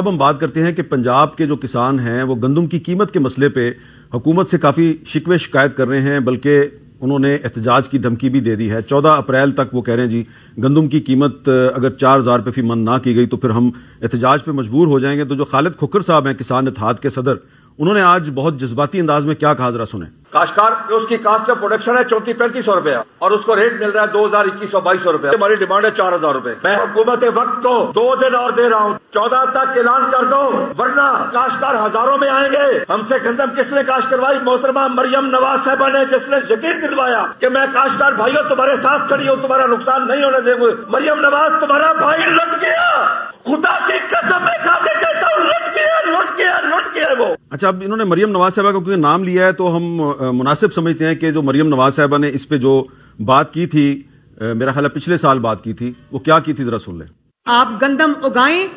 अब हम बात करते हैं कि पंजाब के जो किसान हैं वो गंदम की कीमत के मसले पे हुकूमत से काफ़ी शिकवे शिकायत कर रहे हैं, बल्कि उन्होंने एहतजाज की धमकी भी दे दी है। 14 अप्रैल तक वो कह रहे हैं जी गंदम की कीमत अगर 4000 रुपये फी मन ना की गई तो फिर हम एहतजाज पे मजबूर हो जाएंगे। तो जो खालिद खुक्कर साहब हैं किसान इत्तेहाद के सदर, उन्होंने आज बहुत जज्बाती अंदाज में क्या कहा, जरा सुने। काश्तकार जो उसकी कास्ट ऑफ प्रोडक्शन है 34-3500 रुपया और उसको रेट मिल रहा है 2000-2100-2200 रुपया। हमारी डिमांड है 4000 रुपए। मैं हुकूमत वक्त को 2 दिन और दे रहा हूँ, 14 तक ऐलान कर दो, वरना काश्तकार हजारों में आएंगे। हमसे गंदम किसने काश्त करवाई? मोहतरमा मरियम नवाज साहबा ने, जिसने यकीन दिलवाया कि मैं काश्तकार भाइयों तुम्हारे साथ खड़ी हूँ, तुम्हारा नुकसान नहीं होने देंगे। मरियम नवाज तुम्हारा भाई लुट गया, खुदा की कसम मैं खा के कहता हूँ, लुट गया वो। अच्छा, अब इन्होंने मरियम नवाज साहबा का क्योंकि नाम लिया है तो हम मुनासिब समझते हैं कि जो मरियम नवाज साहबा ने इस पे जो बात की थी, मेरा ख्याल है पिछले साल बात की थी, वो क्या की थी, जरा सुन ले। आप गंदम उगाएं,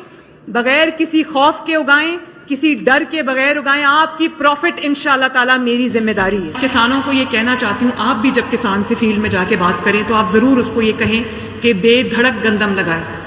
बगैर किसी खौफ के उगाएं, किसी डर के बगैर उगाएं, आपकी प्रॉफिट इंशाल्लाह ताला मेरी जिम्मेदारी है। किसानों को ये कहना चाहती हूँ, आप भी जब किसान से फील्ड में जाके बात करें तो आप जरूर उसको ये कहें कि बेधड़क गंदम लगाए,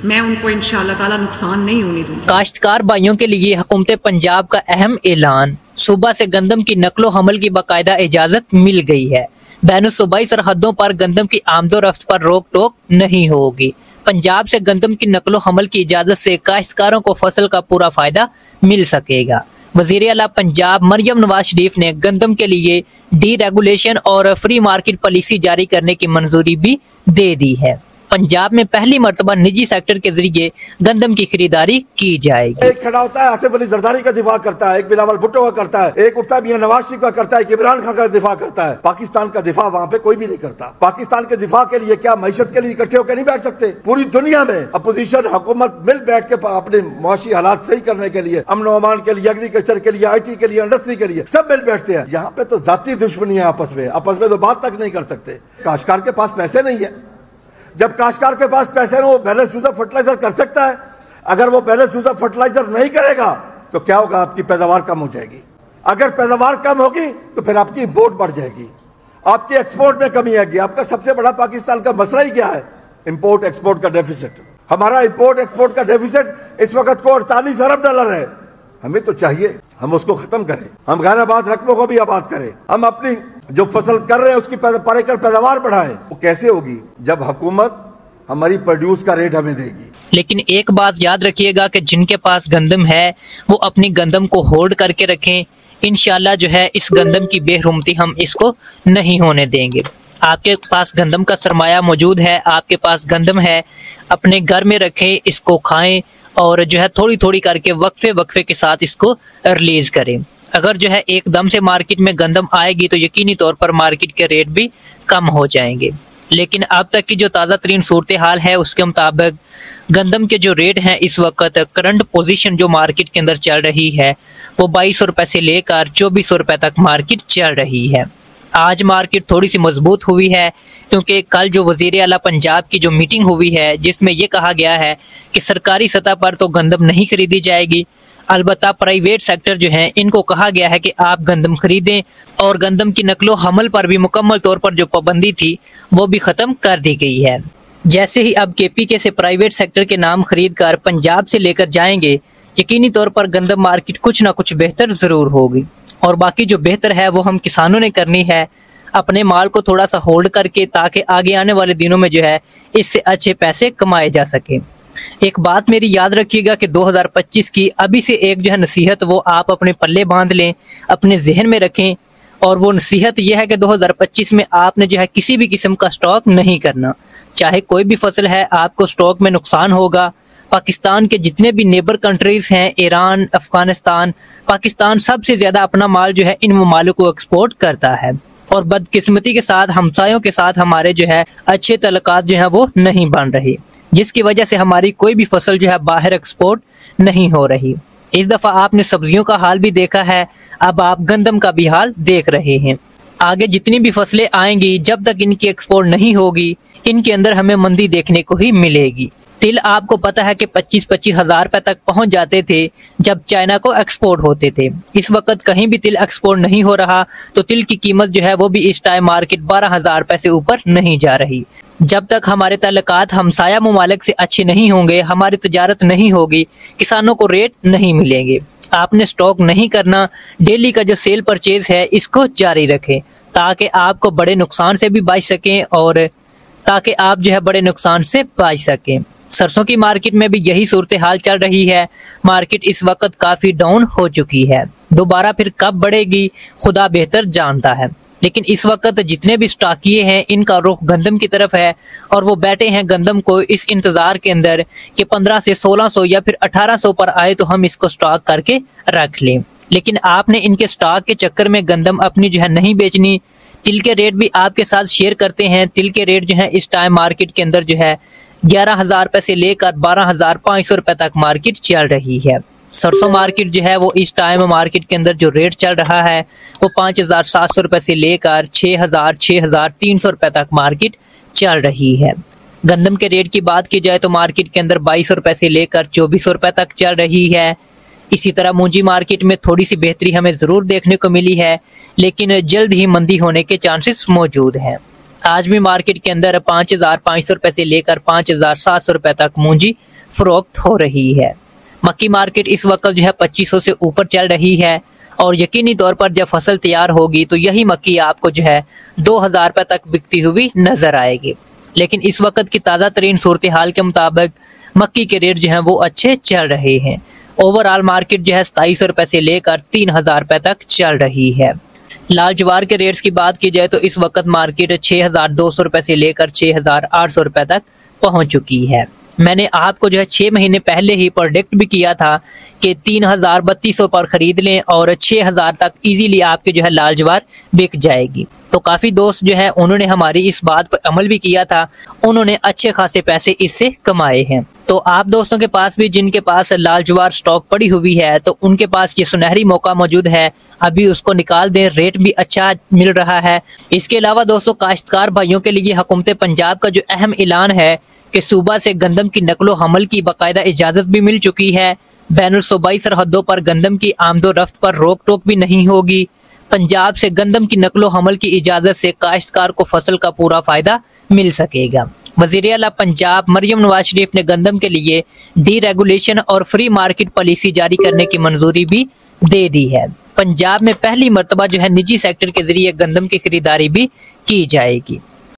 मैं उनको इंशाअल्लाह ताला नुकसान नहीं होने दूंगा। काश्तकार भाइयों के लिए हुकूमत पंजाब का अहम ऐलान, सूबा से गंदम की नकलो हमल की बाकायदा इजाजत मिल गई है। बैन सूबाई सरहदों पर गंदम की आमदोरफ्त पर रोक टोक नहीं होगी। पंजाब से गंदम की नकलो हमल की इजाजत से काश्तकारों को फसल का पूरा फायदा मिल सकेगा। वजीर आला पंजाब मरियम नवाज शरीफ ने गंदम के लिए डी रेगुलेशन और फ्री मार्केट पॉलिसी जारी करने की मंजूरी भी दे दी है। पंजाब में पहली मर्तबा निजी सेक्टर के जरिए गंदम की खरीदारी की जाएगी। एक खड़ा होता है आसिफ अली जरदारी का दिफा करता है, एक बिलावल भुट्टो का करता है, एक उठता मियां नवाज शरीफ का करता है, एक इमरान खान का दिफा करता है। पाकिस्तान का दिफा वहाँ पे कोई भी नहीं करता। पाकिस्तान के दिफा के लिए क्या मईशत के लिए इकट्ठे होकर नहीं बैठ सकते? पूरी दुनिया में अपोजिशन हुकूमत मिल बैठ के अपने मुआशी हालात सही करने के लिए, अमन व अमान के लिए, एग्रीकल्चर के लिए, IT के लिए, इंडस्ट्री के लिए सब मिल बैठते हैं। यहाँ पे तो जाती दुश्मनी है, आपस में तो बात तक नहीं कर सकते। काश्तकार के पास पैसे नहीं है। जब काश्तकार के पास पैसे हैं वो बैलेंस यूज फर्टिलाइजर कर सकता है। अगर वो बैलेंस यूज फर्टिलाइजर नहीं करेगा तो क्या होगा? आपकी पैदावार कम हो जाएगी। अगर पैदावार कम होगी तो फिर आपकी इंपोर्ट बढ़ जाएगी, आपकी एक्सपोर्ट में कमी आएगी। आपका सबसे बड़ा पाकिस्तान का मसला ही क्या है? इंपोर्ट एक्सपोर्ट का डेफिसिट। हमारा इंपोर्ट एक्सपोर्ट का डेफिसिट इस वक्त को 48 अरब डॉलर है। हमें तो चाहिए हम उसको खत्म करें, हम गैर आबाद रकबों को भी आबाद करें, हम अपनी जो फसल कर रहे हैं उसकी पर एकड़ पैदावार बढ़ाएं। वो कैसे होगी? जब हुकूमत हमारी प्रोड्यूस का रेट हमें देगी। लेकिन एक बात याद रखिएगा कि जिनके पास गंदम है वो अपनी गंदम को होल्ड करके रखें। इंशाल्लाह जो है इस गंदम की बेरुमती हम इसको नहीं होने देंगे। आपके पास गंदम का सरमाया मौजूद है, आपके पास गंदम है, अपने घर में रखें, इसको खाएं और जो है थोड़ी थोड़ी करके वक्फे के साथ इसको रिलीज करें। अगर जो है एकदम से मार्केट में गंदम आएगी तो यकीनी तौर पर मार्केट के रेट भी कम हो जाएंगे। लेकिन अब तक की जो ताज़ा तरीन सूरत हाल है उसके मुताबिक गंदम के जो रेट हैं इस वक्त करंट पोजीशन जो मार्केट के अंदर चल रही है वो 2200 रुपये से लेकर 2400 रुपये तक मार्केट चल रही है। आज मार्केट थोड़ी सी मजबूत हुई है क्योंकि कल जो वजीर आला पंजाब की जो मीटिंग हुई है जिसमें यह कहा गया है कि सरकारी सतह पर तो गंदम नहीं खरीदी जाएगी, अलबत्ता प्राइवेट सेक्टर जो है इनको कहा गया है कि आप गंदम खरीदें और गंदम की नकलो हमल पर भी मुकम्मल तौर पर जो पाबंदी थी वो भी ख़त्म कर दी गई है। जैसे ही अब KPK से प्राइवेट सेक्टर के नाम खरीद कर पंजाब से लेकर जाएंगे, यकीनी तौर पर गंदम मार्केट कुछ ना कुछ बेहतर ज़रूर होगी। और बाकी जो बेहतर है वो हम किसानों ने करनी है, अपने माल को थोड़ा सा होल्ड करके, ताकि आगे आने वाले दिनों में जो है इससे अच्छे पैसे कमाए जा सके। एक बात मेरी याद रखिएगा कि 2025 की अभी से एक जो है नसीहत वो आप अपने पल्ले बांध लें, अपने जहन में रखें। और वो नसीहत यह है कि 2025 में आपने जो है किसी भी किस्म का स्टॉक नहीं करना। चाहे कोई भी फसल है, आपको स्टॉक में नुकसान होगा। पाकिस्तान के जितने भी नेबर कंट्रीज हैं, ईरान, अफगानिस्तान, पाकिस्तान सबसे ज़्यादा अपना माल जो है इन ममालिक को एक्सपोर्ट करता है। और बदकिस्मती के साथ हमसायों के साथ हमारे जो है अच्छे तल्लुकात जो है वो नहीं बन रही, जिसकी वजह से हमारी कोई भी फसल जो है बाहर एक्सपोर्ट नहीं हो रही। इस दफ़ा आपने सब्जियों का हाल भी देखा है, अब आप गंदम का भी हाल देख रहे हैं। आगे जितनी भी फसलें आएंगी, जब तक इनकी एक्सपोर्ट नहीं होगी, इनके अंदर हमें मंदी देखने को ही मिलेगी। तिल आपको पता है कि 25-25 हज़ार रुपए तक पहुंच जाते थे जब चाइना को एक्सपोर्ट होते थे। इस वक्त कहीं भी तिल एक्सपोर्ट नहीं हो रहा, तो तिल की कीमत जो है वो भी इस टाइम मार्केट 12,000 रुपए से ऊपर नहीं जा रही। जब तक हमारे ताल्लुकात हमसाया ममालिक से अच्छे नहीं होंगे, हमारी तजारत नहीं होगी, किसानों को रेट नहीं मिलेंगे। आपने स्टॉक नहीं करना, डेली का जो सेल परचेज है इसको जारी रखें ताकि आपको बड़े नुकसान से भी बच सकें और ताकि आप जो है बड़े नुकसान से बच सकें। सरसों की मार्केट में भी यही सूरत हाल चल रही है। मार्केट इस वक्त काफ़ी डाउन हो चुकी है, दोबारा फिर कब बढ़ेगी खुदा बेहतर जानता है। लेकिन इस वक्त जितने भी स्टॉकिये हैं इनका रुख गंदम की तरफ है और वो बैठे हैं गंदम को इस इंतज़ार के अंदर कि 1500 से 1600 या फिर 1800 पर आए तो हम इसको स्टॉक करके रख लें। लेकिन आपने इनके स्टॉक के चक्कर में गंदम अपनी जो है नहीं बेचनी। तिल के रेट भी आपके साथ शेयर करते हैं। तिल के रेट जो है इस टाइम मार्केट के अंदर जो है 11,000 रुपए से लेकर 12,500 रुपए तक मार्केट चल रही है। सरसों मार्केट जो है वो इस टाइम मार्केट के अंदर जो रेट चल रहा है वो 5,700 रुपए से लेकर 6,300 रुपए तक मार्केट चल रही है। गंदम के रेट की बात की जाए तो मार्केट के अंदर 2200 रुपए से लेकर 2400 रुपए तक चल रही है। इसी तरह मूंजी मार्केट में थोड़ी सी बेहतरी हमें ज़रूर देखने को मिली है, लेकिन जल्द ही मंदी होने के चांसेस मौजूद हैं। आज भी मार्केट के अंदर 5,500 रुपए से लेकर 5,700 रुपए तक मूंजी फरोख्त हो रही है। मक्की मार्केट इस वक्त जो है 2500 से ऊपर चल रही है और यकीनी तौर पर जब फसल तैयार होगी तो यही मक्की आपको जो है 2,000 रुपए तक बिकती हुई नजर आएगी। लेकिन इस वक्त की ताज़ा तरीन सूरत हाल के मुताबिक मक्की के रेट जो हैं वो अच्छे चल रहे हैं। ओवरऑल मार्केट जो है 2700 रुपए से लेकर 3,000 रुपए तक चल रही है। लाल ज्वार के रेट्स की बात की जाए तो इस वक्त मार्केट 6,200 रुपए से लेकर 6,800 रुपए तक पहुंच चुकी है। मैंने आपको जो है 6 महीने पहले ही प्रोडिक्ट भी किया था कि 3,3200 पर खरीद लें और 6,000 तक इजीली आपके जो है लाल ज्वार बिक जाएगी। तो काफ़ी दोस्त जो है उन्होंने हमारी इस बात पर अमल भी किया था, उन्होंने अच्छे खासे पैसे इससे कमाए हैं। तो आप दोस्तों के पास भी जिनके पास लाल ज्वार स्टॉक पड़ी हुई है तो उनके पास ये सुनहरी मौका मौजूद है, अभी उसको निकाल दें, रेट भी अच्छा मिल रहा है। इसके अलावा दोस्तों काश्तकार भाइयों के लिए हुकूमत पंजाब का जो अहम ऐलान है कि सूबा से गंदम की नकलो हमल की बाकायदा इजाज़त भी मिल चुकी है। बैनुल सूबाई सरहदों पर गंदम की आमदो रफ्त पर रोक टोक भी नहीं होगी। पंजाब से गंदम की नकलो हमल की इजाज़त से काश्तकार को फसल का पूरा फ़ायदा मिल सकेगा। वज़ीर आला पंजाब मरियम नवाज शरीफ ने गंदम के लिए डीरेगुलेशन और फ्री मार्केट पॉलिसी जारी करने की मंजूरी भी दे दी है। पंजाब में पहली मरतबा जो है निजी सेक्टर के जरिए गंदम की खरीदारी भी की जाएगी।